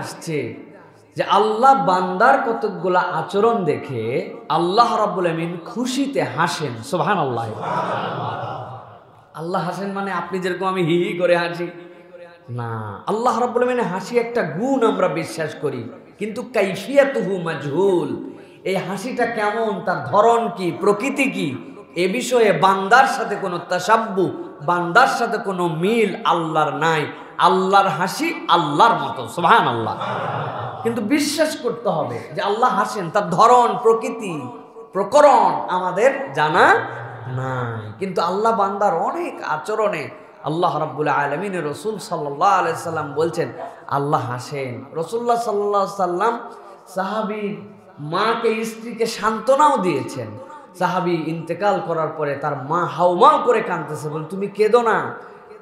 আসছে যে আল্লাহ বান্দার কতকগুলা আচরণ দেখে আল্লাহ রাব্বুল আমিন খুশিতে হাসেন। সুবহানাল্লাহ। আল্লাহ হাসেন মানে আপনি যেরকম আমি হি হি করে হাসি না, আল্লাহ রাব্বুল আমিনের হাসি একটা গুণ আমরা বিশ্বাস করি, কিন্তু কাইফিয়াতুহু মাজহুল। এই হাসিটা কেমন, তার ধরন কি, প্রকৃতি কি, এ বিষয়ে বান্দার সাথে কোনো তাসাব্বু, বান্দার সাথে কোনো মিল আল্লাহর নাই। আল্লাহর হাসি আল্লাহর মতো, সুবহানাল্লাহ। কিন্তু বিশ্বাস করতে হবে যে আল্লাহ হাসেন, তার ধরন, প্রকৃতি, প্রকরণ আমাদের জানা নাই। কিন্তু আল্লাহ বান্দার অনেক আচরণে আল্লাহ রাব্বুল আলামিনের রাসূল সাল্লাল্লাহু আলাইহি সাল্লাম বলছেন আল্লাহ হাসেন। রাসূলুল্লাহ সাল্লাল্লাহু আলাইহি সাল্লাম সাহাবী মাকে, স্ত্রীকে সান্ত্বনাও দিয়েছেন। সাহাবী ইন্তেকাল করার পরে তার মা হাউমাউ করে কাঁদতেছে, বলে তুমি কেঁদো না,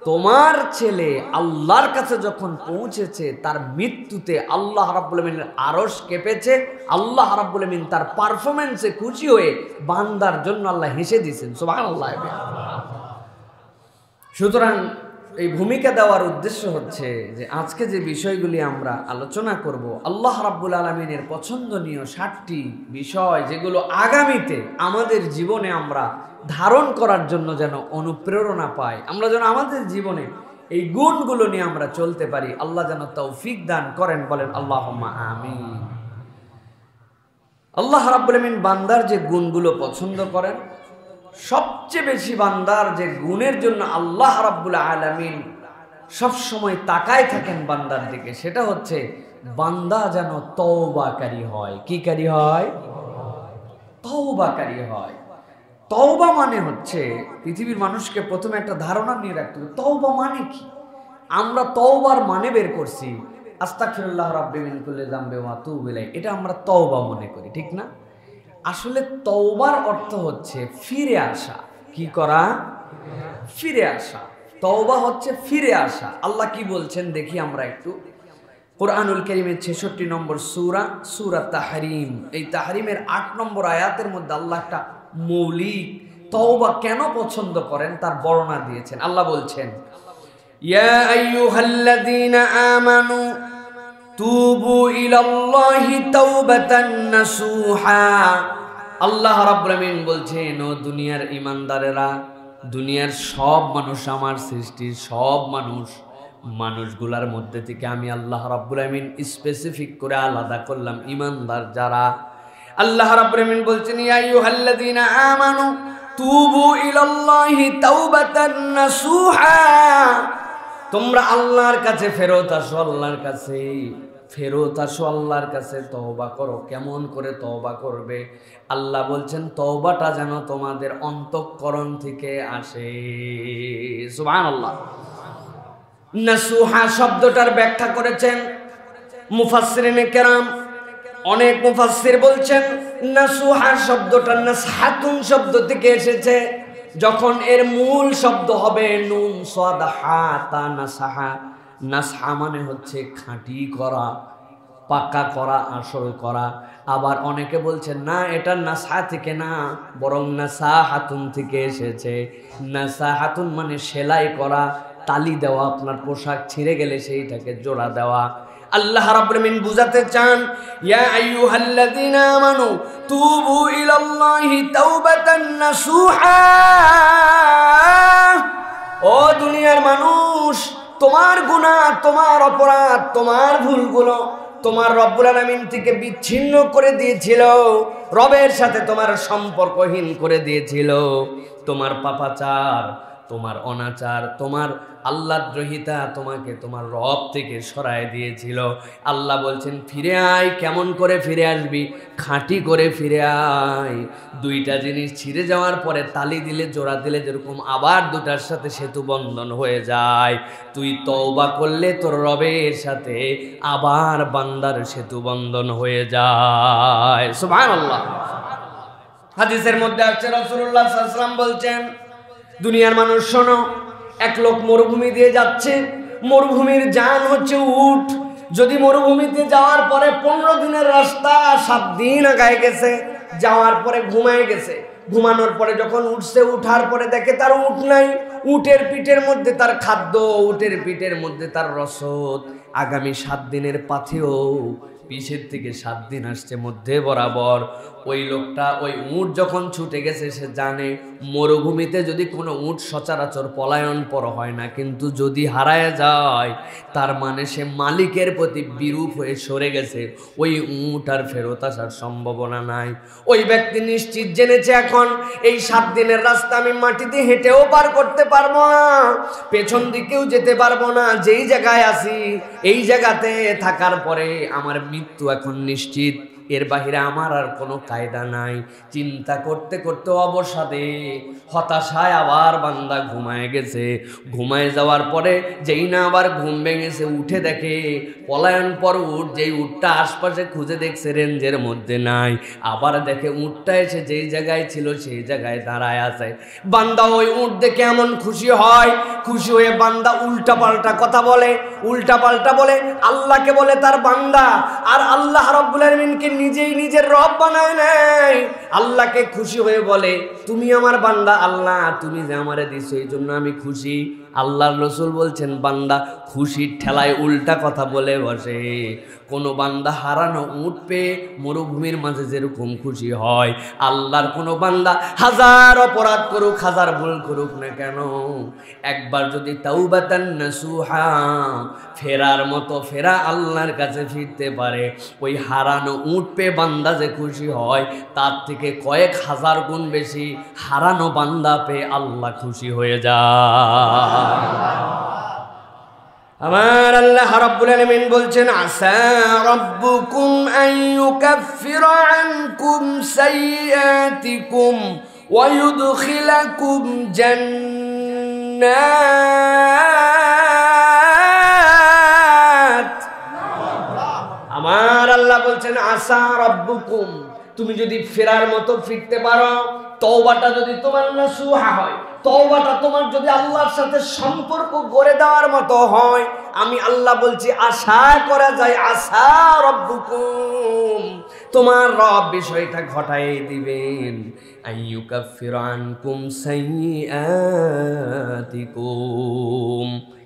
তোমার ছেলে আল্লাহর কাছে যখন পৌঁছেছে তার মৃত্যুতে আল্লাহ রাব্বুল আমিনের আরশ কেঁপেছে, আল্লাহ রাব্বুল আমিন তার পারফরম্যান্সে খুশি হয়ে বান্দার জন্য আল্লাহ হেসে দিয়েছেন। সুবহানাল্লাহ। সুতরাং এই ভূমিকা দেওয়ার উদ্দেশ্য হচ্ছে যে আজকে যে বিষয়গুলি আমরা আলোচনা করব, আল্লাহ রাব্বুল আলামিনের পছন্দনীয় 7টি বিষয়, যেগুলো আগামীতে আমাদের জীবনে আমরা ধারণ করার জন্য যেন অনুপ্রেরণা পাই, আমরা যেন আমাদের জীবনে এই গুণগুলো নিয়ে আমরা চলতে পারি। আল্লাহ যেন তৌফিক দান করেন, বলেন আল্লাহুম্মা আমিন। আল্লাহ রাব্বুল আমিন বান্দার যে গুণগুলো পছন্দ করেন, সবচেয়ে বেশি বান্দার যে গুণের জন্য আল্লাহ রাব্বুল আলামিন সবসময় তাকায় থাকেন বান্দার দিকে, সেটা হচ্ছে বান্দা যেন তওবাকারী হয়। কি কারী হয়? তওবাকারী হয়। তওবা মানে হচ্ছে, পৃথিবীর মানুষকে প্রথমে একটা ধারণা নিয়ে রাখতে হবে তওবা মানে কি। আমরা তওবার মানে বের করছি আস্তাগফিরুল্লাহ রাব্বি মিন কুল্লি যামবি ওয়া আতুবু ইলাইহি, এটা আমরা তওবা মনে করি, ঠিক না? আসলে তওবার অর্থ হচ্ছে ফিরে আসা। কি করা? ফিরে আসা। তওবা হচ্ছে ফিরে আসা। আল্লাহ কি বলছেন দেখি আমরা একটু। কুরআনুল কারীমের 66 নম্বর সূরা, সূরা তাহরিম, এই তাহরিমের 8 নম্বর আয়াতের মধ্যে আল্লাহ একটা মৌলিক তওবা কেন পছন্দ করেন তার বর্ণনা দিয়েছেন। আল্লাহ বলছেন, ইয়া আইয়ুহাল্লাযীনা আমানু তুবু ইলাল্লাহি তাওবাতান নাসুহা। আল্লাহ রাব্বুল আমিন বলছেন, ও দুনিয়ার ঈমানদারেরা, দুনিয়ার সব মানুষ আমার সৃষ্টির সব মানুষগুলার মধ্যে থেকে আমি আল্লাহ রাব্বুল আমিন স্পেসিফিক করে আলাদা করলাম ঈমানদার যারা। আল্লাহ রাব্বুল আমিন বলছেন, ইয়া আইয়ুহাল্লাযীনা আমানু তুবু ইলাল্লাহি তাওবাতান নাসুহা। তোমরা আল্লাহর কাছে ফেরত আসো, আল্লাহর কাছে ফেরত আসো, আল্লাহর কাছে তওবা করো। কেমন করে তওবা করবে? আল্লাহ বলছেন তওবাটা যেন তোমাদের অন্তঃকরণ থেকে আসে। সুবহানাল্লাহ। নাসুহা শব্দটার ব্যাখ্যা করেছেন মুফাসসিরিনে কেরাম। অনেক মুফাসসির বলছেন নাসুহা শব্দটা নাসহাতুন শব্দ থেকে এসেছে। যখন এর মূল শব্দ হবে নুন সাদ হা তা নাসহা, নাসহা মানে হচ্ছে খাঁটি করা, পাকা করা, আসল করা। আবার অনেকে বলছেন না, এটা নাসহা থেকে না, বরং নাসাহাতুন থেকে এসেছে। নাসাহাতুন মানে সেলাই করা, তালি দেওয়া, আপনার পোশাক ছিঁড়ে গেলে সেইটাকে জোড়া দেওয়া। আল্লাহ রাব্বুল আমিন বুঝাতে চান, ইয়া আইয়ুহাল্লাযীনা আমানু তুবু ইলাল্লাহি তাওবাতান নাসুহা। ও দুনিয়ার মানুষ, তোমার গুনাহ, তোমার অপরাধ, তোমার ভুলগুলো তোমার রব্বুল আলামিন থেকে বিচ্ছিন্ন করে দিয়েছিল, রবের সাথে তোমার সম্পর্কহীন করে দিয়েছিল। তোমার পাপাচার, তোমার অনাচার, তোমার আল্লাহদ্রোহিতা তোমাকে তোমার রব থেকে সরায় দিয়েছিল। আল্লাহ বলছেন ফিরে আয়। কেমন করে ফিরে আসবি? খাঁটি করে ফিরে আয়। দুইটা জিনিস ছিঁড়ে যাওয়ার পরে তালি দিলে, জোড়া দিলে যেরকম আবার দুটার সাথে সেতু বন্ধন হয়ে যায়, তুই তওবা করলে তোর রবের সাথে আবার বান্দার সেতু বন্ধন হয়ে যায়। সুবহানাল্লাহ। হাদিসের মধ্যে আছে রাসূলুল্লাহ সাল্লাল্লাহু আলাইহি ওয়াসাল্লাম বলছেন, দুনিয়ার মানুষ শোনো, এক লোক মরুভূমি দিয়ে যাচ্ছে। মরুভূমির জান হচ্ছে উট। যদি মরুভূমিতে যাওয়ার পরে 15 দিনের রাস্তা 7 দিন আগায় গেছে, যাওয়ার পরে ঘুমায় গেছে। ঘুমানোর পরে যখন উঠছে, উঠার পরে দেখে তার উট নাই। উটের পিঠের মধ্যে তার খাদ্য, উটের পিঠের মধ্যে তার রসদ। আগামী 7 দিনের পাথেও পিছের থেকে 7 দিন আসছে মধ্যে বরাবর। ওই লোকটা ওই উট যখন ছুটে গেছে সে জানে মরুভূমিতে যদি কোনো উট সচরাচর পলায়ন পর হয় না, কিন্তু যদি হারায় যায় তার মানে সে মালিকের প্রতি বিরূপ হয়ে সরে গেছে, ওই উট আর ফেরত আসার সম্ভাবনা নাই। ওই ব্যক্তি নিশ্চিত জেনেছে এখন এই 7 দিনের রাস্তা আমি মাটিতে হেঁটেও পার করতে পারবো না, পেছন দিকেও যেতে পারবো না, যেই জায়গায় আছি এই জায়গাতে থাকার পরে আমার মৃত্যু এখন নিশ্চিত, এর বাহিরে আমার আর কোনো কায়দা নাই। চিন্তা করতে করতে অবসাদে হতাশায় আবার বান্দা ঘুমায় গেছে। ঘুমায় যাওয়ার পরে যেই না আবার ঘুম ভেঙেছে, উঠে দেখে পলায়ন পর উট, যেই উটটা আশপাশে খুঁজে দেখছে রেঞ্জের মধ্যে নাই, আবার দেখে উটটা এসে যেই জায়গায় ছিল সেই জায়গায় দাঁড়ায় আছে। বান্দা ওই উট দেখে এমন খুশি হয়, খুশি হয়ে বান্দা উল্টা পাল্টা কথা বলে, উল্টা পাল্টা বলে আল্লাহকে বলে তার বান্দা, আর আল্লাহ রাব্বুল আলামিনকে নিজেই নিজের রব বানায় নেয়। আল্লাহকে খুশি হয়ে বলে তুমি আমার বান্দা আল্লাহ, তুমি যে আমারে দিছো এই জন্য আমি খুশি। আল্লাহর রাসূল বলছেন বান্দা খুশির ঠেলায় উল্টা কথা বলে বসে। কোনো বান্দা হারানো উট পেয়ে মরুভূমির মাঝে যেরকম খুশি হয়, আল্লাহর কোনো বান্দা হাজার অপরাধ করুক, হাজার ভুল করুক না কেন, একবার যদি তাওবাতান নাসুহা ফেরার মতো ফেরা আল্লাহর কাছে ফিরতে পারে, ওই হারানো উট পেয়ে বান্দা যে খুশি হয় তার থেকে কয়েক হাজার গুণ বেশি হারানো বান্দা পেয়ে আল্লাহ খুশি হয়ে যায়। আমার আল্লাহ রাব্বুল আলামিন বলছেন আসা রাব্বুকুম আন ইউকাফিরা আনকুম সাইয়্যাতিকুম ওয়া ইউদখিলাকুম জান্নাত। আমার আল্লাহ বলছেন আসা রাব্বুকুম, তুমি যদি ফেরার মতো ফিরতে পারো, তওবাটা যদি তোমার নাসুহা হয়, তওবাটা তোমার যদি আল্লাহর সাথে সম্পর্ক গড়ে দেওয়ার মতো হয়, আমি আল্লাহ বলছি আশা করা যায় আসা রাব্বুকুম, তোমার রব বিষয়টা ঘটাই দিবেন। আইয়ুকাফিরু আনকুম সাইয়্যাতিকুম,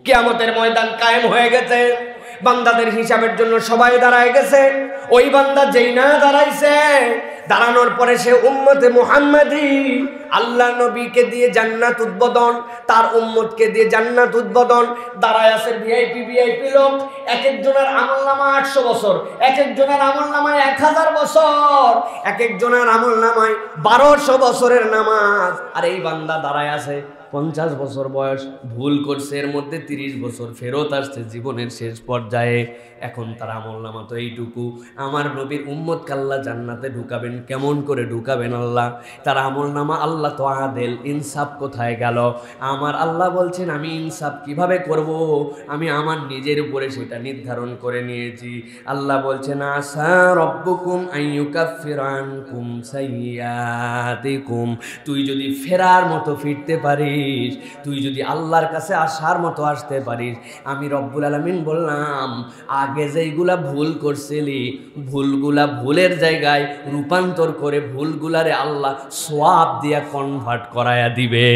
কিয়ামতের ময়দান কায়েম হয়ে গেছে, বান্দাদের হিসাবের জন্য সবাই দাঁড়ায় গেছে। ওই বান্দা যেই না দাঁড়াইছে, দাঁড়ানোর পরে সে উম্মতে মুহাম্মাদি আল্লাহ নবীকে দিয়ে জান্নাত উদ্বোধন, তার উম্মতকে দিয়ে জান্নাত উদ্বোধন। দাঁড়ায় আছে ভিআইপি লোক, এক একজনের আমলনামা 800 বছর, এক একজনের আমলনামায় 1000 বছর, এক একজনের আমলনামায় 1200 বছরের নামাজ। আর এই বান্দা দাঁড়ায় আছে 50 বছর বয়স, ভুল করছে, এর মধ্যে 30 বছর ফেরত আসছে জীবনের শেষ পর্যায়ে। এখন তার আমলনামা তো এইটুকু। আমার নবীর উম্মতকে আল্লাহ জান্নাতে ঢুকাবেন, কেমন করে ঢুকাবেন আল্লাহ? তার আমলনামা আল্লাহ তো আদেল, ইনসাফ কোথায় গেল? আমার আল্লাহ বলছেন আমি ইনসাফ কিভাবে করব, আমি আমার নিজের উপরে সেটা নির্ধারণ করে নিয়েছি। আল্লাহ বলছেন আসা রব্বুকুম আইয়ুকাফিরা আনকুম সাইয়্যাতিকুম, তুই যদি ফেরার মতো ফিরতে পারিস, তুই যদি আল্লাহর কাছে আসার মতো আসতে পারিস, আমি রব্বুল আলামিন বললাম আগে যেইগুলা ভুল করছিলি, ভুলগুলা ভুলের জায়গায় রূপান্তর করে ভুলগুলারে আল্লাহ সওয়াব দিয়া কনভার্ট করায়া দিবে।